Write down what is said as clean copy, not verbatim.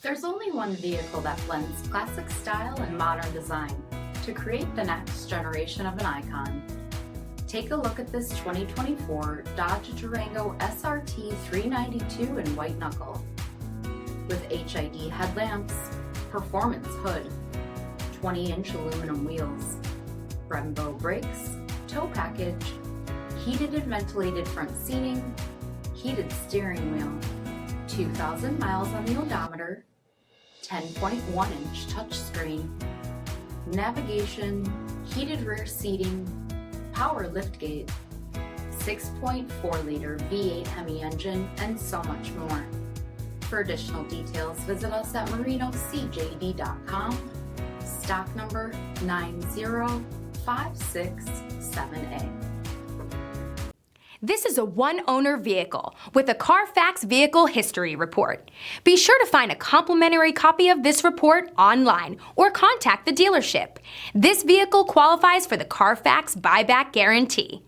There's only one vehicle that blends classic style and modern design to create the next generation of an icon. Take a look at this 2024 Dodge Durango SRT 392 in white knuckle. With HID headlamps, performance hood, 20-inch aluminum wheels, BREMBO brakes, tow package, heated and ventilated front seating, heated steering wheel, 2,000 miles on the odometer, 10.1-inch touchscreen, navigation, heated rear seating, power liftgate, 6.4-liter V8 HEMI engine, and so much more. For additional details, visit us at marinocjd.com, stock number 90567A. This is a one-owner vehicle with a CARFAX vehicle history report. Be sure to find a complimentary copy of this report online or contact the dealership. This vehicle qualifies for the CARFAX buyback guarantee.